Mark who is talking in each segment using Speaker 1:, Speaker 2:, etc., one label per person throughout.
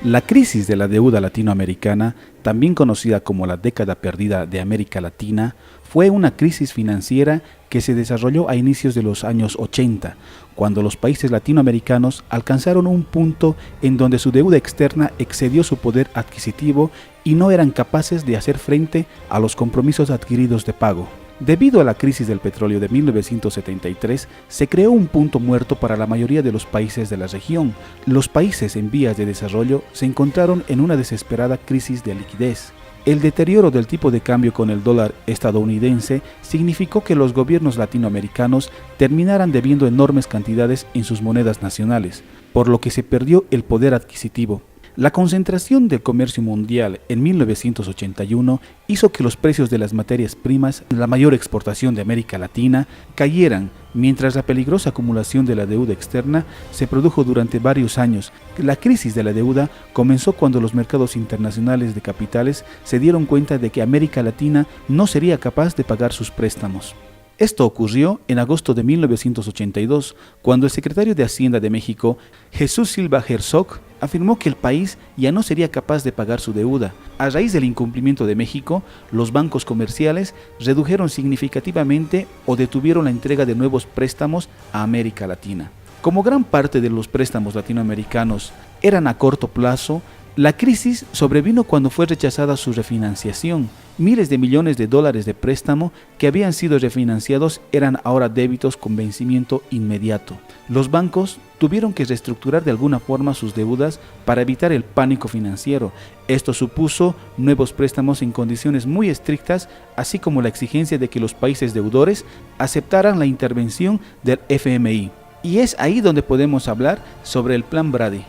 Speaker 1: La crisis de la deuda latinoamericana, también conocida como la década perdida de América Latina, fue una crisis financiera que se desarrolló a inicios de los años 80, cuando los países latinoamericanos alcanzaron un punto en donde su deuda externa excedió su poder adquisitivo y no eran capaces de hacer frente a los compromisos adquiridos de pago. Debido a la crisis del petróleo de 1973, se creó un punto muerto para la mayoría de los países de la región. Los países en vías de desarrollo se encontraron en una desesperada crisis de liquidez. El deterioro del tipo de cambio con el dólar estadounidense significó que los gobiernos latinoamericanos terminaran debiendo enormes cantidades en sus monedas nacionales, por lo que se perdió el poder adquisitivo. La concentración del comercio mundial en 1981 hizo que los precios de las materias primas, la mayor exportación de América Latina, cayeran, mientras la peligrosa acumulación de la deuda externa se produjo durante varios años. La crisis de la deuda comenzó cuando los mercados internacionales de capitales se dieron cuenta de que América Latina no sería capaz de pagar sus préstamos. Esto ocurrió en agosto de 1982, cuando el secretario de Hacienda de México, Jesús Silva Herzog, afirmó que el país ya no sería capaz de pagar su deuda. A raíz del incumplimiento de México, los bancos comerciales redujeron significativamente o detuvieron la entrega de nuevos préstamos a América Latina. Como gran parte de los préstamos latinoamericanos eran a corto plazo, la crisis sobrevino cuando fue rechazada su refinanciación. Miles de millones de dólares de préstamo que habían sido refinanciados eran ahora débitos con vencimiento inmediato. Los bancos tuvieron que reestructurar de alguna forma sus deudas para evitar el pánico financiero. Esto supuso nuevos préstamos en condiciones muy estrictas, así como la exigencia de que los países deudores aceptaran la intervención del FMI. Y es ahí donde podemos hablar sobre el Plan Brady,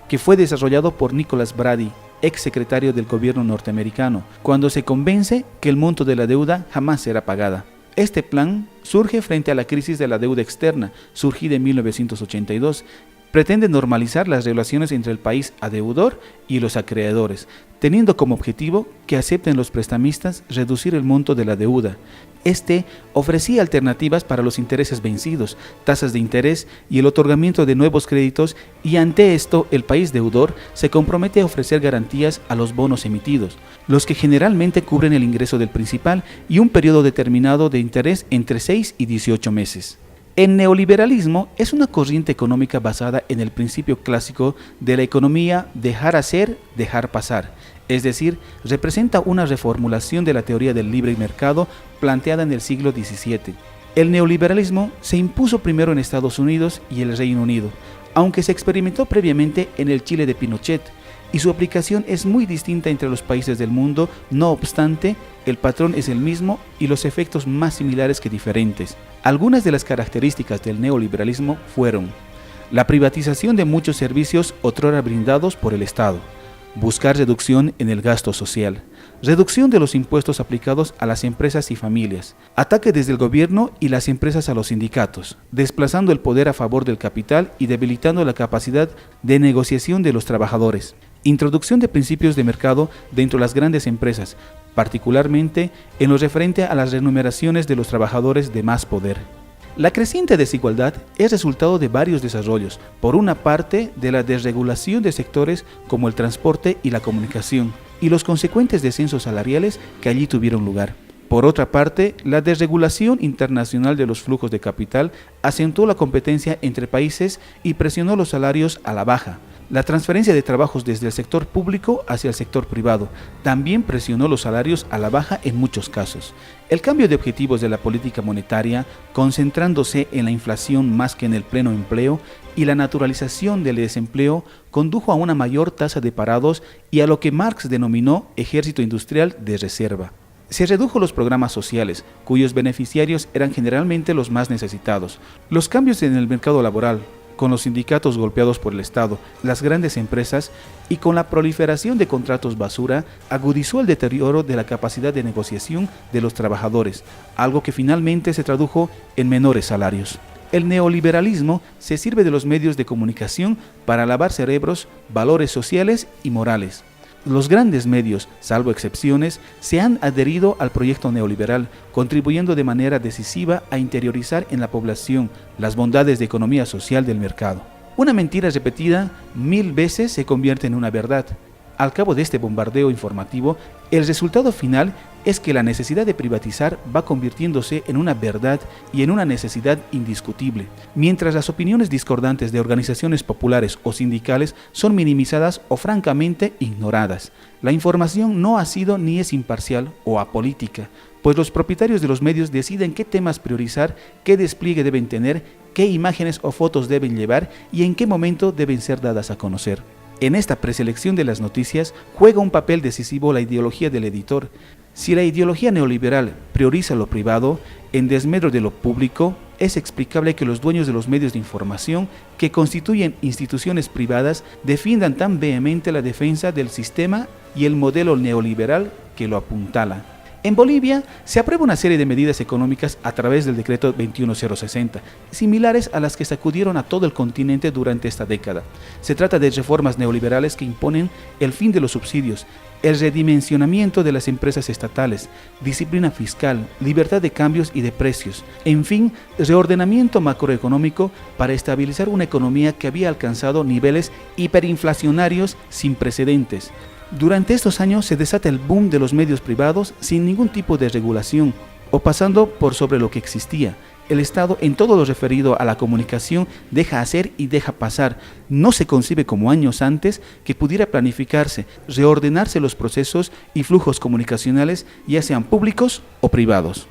Speaker 1: que fue desarrollado por Nicholas Brady, ex secretario del gobierno norteamericano, cuando se convence que el monto de la deuda jamás será pagada. Este plan surge frente a la crisis de la deuda externa, surgida en 1982. Pretende normalizar las relaciones entre el país adeudor y los acreedores, teniendo como objetivo que acepten los prestamistas reducir el monto de la deuda. Este ofrecía alternativas para los intereses vencidos, tasas de interés y el otorgamiento de nuevos créditos, y ante esto el país deudor se compromete a ofrecer garantías a los bonos emitidos, los que generalmente cubren el ingreso del principal y un periodo determinado de interés entre 6 y 18 meses. El neoliberalismo es una corriente económica basada en el principio clásico de la economía dejar hacer, dejar pasar. Es decir, representa una reformulación de la teoría del libre mercado planteada en el siglo XVII. El neoliberalismo se impuso primero en Estados Unidos y el Reino Unido, aunque se experimentó previamente en el Chile de Pinochet, y su aplicación es muy distinta entre los países del mundo. No obstante, el patrón es el mismo y los efectos más similares que diferentes. Algunas de las características del neoliberalismo fueron: la privatización de muchos servicios otrora brindados por el Estado, buscar reducción en el gasto social, reducción de los impuestos aplicados a las empresas y familias, ataque desde el gobierno y las empresas a los sindicatos, desplazando el poder a favor del capital y debilitando la capacidad de negociación de los trabajadores, introducción de principios de mercado dentro de las grandes empresas, particularmente en lo referente a las remuneraciones de los trabajadores de más poder. La creciente desigualdad es resultado de varios desarrollos. Por una parte, de la desregulación de sectores como el transporte y la comunicación, y los consecuentes descensos salariales que allí tuvieron lugar. Por otra parte, la desregulación internacional de los flujos de capital acentuó la competencia entre países y presionó los salarios a la baja. La transferencia de trabajos desde el sector público hacia el sector privado también presionó los salarios a la baja en muchos casos. El cambio de objetivos de la política monetaria, concentrándose en la inflación más que en el pleno empleo, y la naturalización del desempleo condujo a una mayor tasa de parados y a lo que Marx denominó ejército industrial de reserva. Se redujo los programas sociales, cuyos beneficiarios eran generalmente los más necesitados. Los cambios en el mercado laboral, con los sindicatos golpeados por el Estado, las grandes empresas y con la proliferación de contratos basura, agudizó el deterioro de la capacidad de negociación de los trabajadores, algo que finalmente se tradujo en menores salarios. El neoliberalismo se sirve de los medios de comunicación para lavar cerebros, valores sociales y morales. Los grandes medios, salvo excepciones, se han adherido al proyecto neoliberal, contribuyendo de manera decisiva a interiorizar en la población las bondades de economía social del mercado. Una mentira repetida 1000 veces se convierte en una verdad. Al cabo de este bombardeo informativo, el resultado final es que la necesidad de privatizar va convirtiéndose en una verdad y en una necesidad indiscutible, mientras las opiniones discordantes de organizaciones populares o sindicales son minimizadas o francamente ignoradas. La información no ha sido ni es imparcial o apolítica, pues los propietarios de los medios deciden qué temas priorizar, qué despliegue deben tener, qué imágenes o fotos deben llevar y en qué momento deben ser dadas a conocer. En esta preselección de las noticias juega un papel decisivo la ideología del editor. Si la ideología neoliberal prioriza lo privado en desmedro de lo público, es explicable que los dueños de los medios de información, que constituyen instituciones privadas, defiendan tan vehemente la defensa del sistema y el modelo neoliberal que lo apuntala. En Bolivia se aprueba una serie de medidas económicas a través del decreto 21060, similares a las que sacudieron a todo el continente durante esta década. Se trata de reformas neoliberales que imponen el fin de los subsidios, el redimensionamiento de las empresas estatales, disciplina fiscal, libertad de cambios y de precios, en fin, reordenamiento macroeconómico para estabilizar una economía que había alcanzado niveles hiperinflacionarios sin precedentes. Durante estos años se desata el boom de los medios privados sin ningún tipo de regulación o pasando por sobre lo que existía. El Estado, en todo lo referido a la comunicación, deja hacer y deja pasar. No se concibe como años antes que pudiera planificarse, reordenarse los procesos y flujos comunicacionales, ya sean públicos o privados.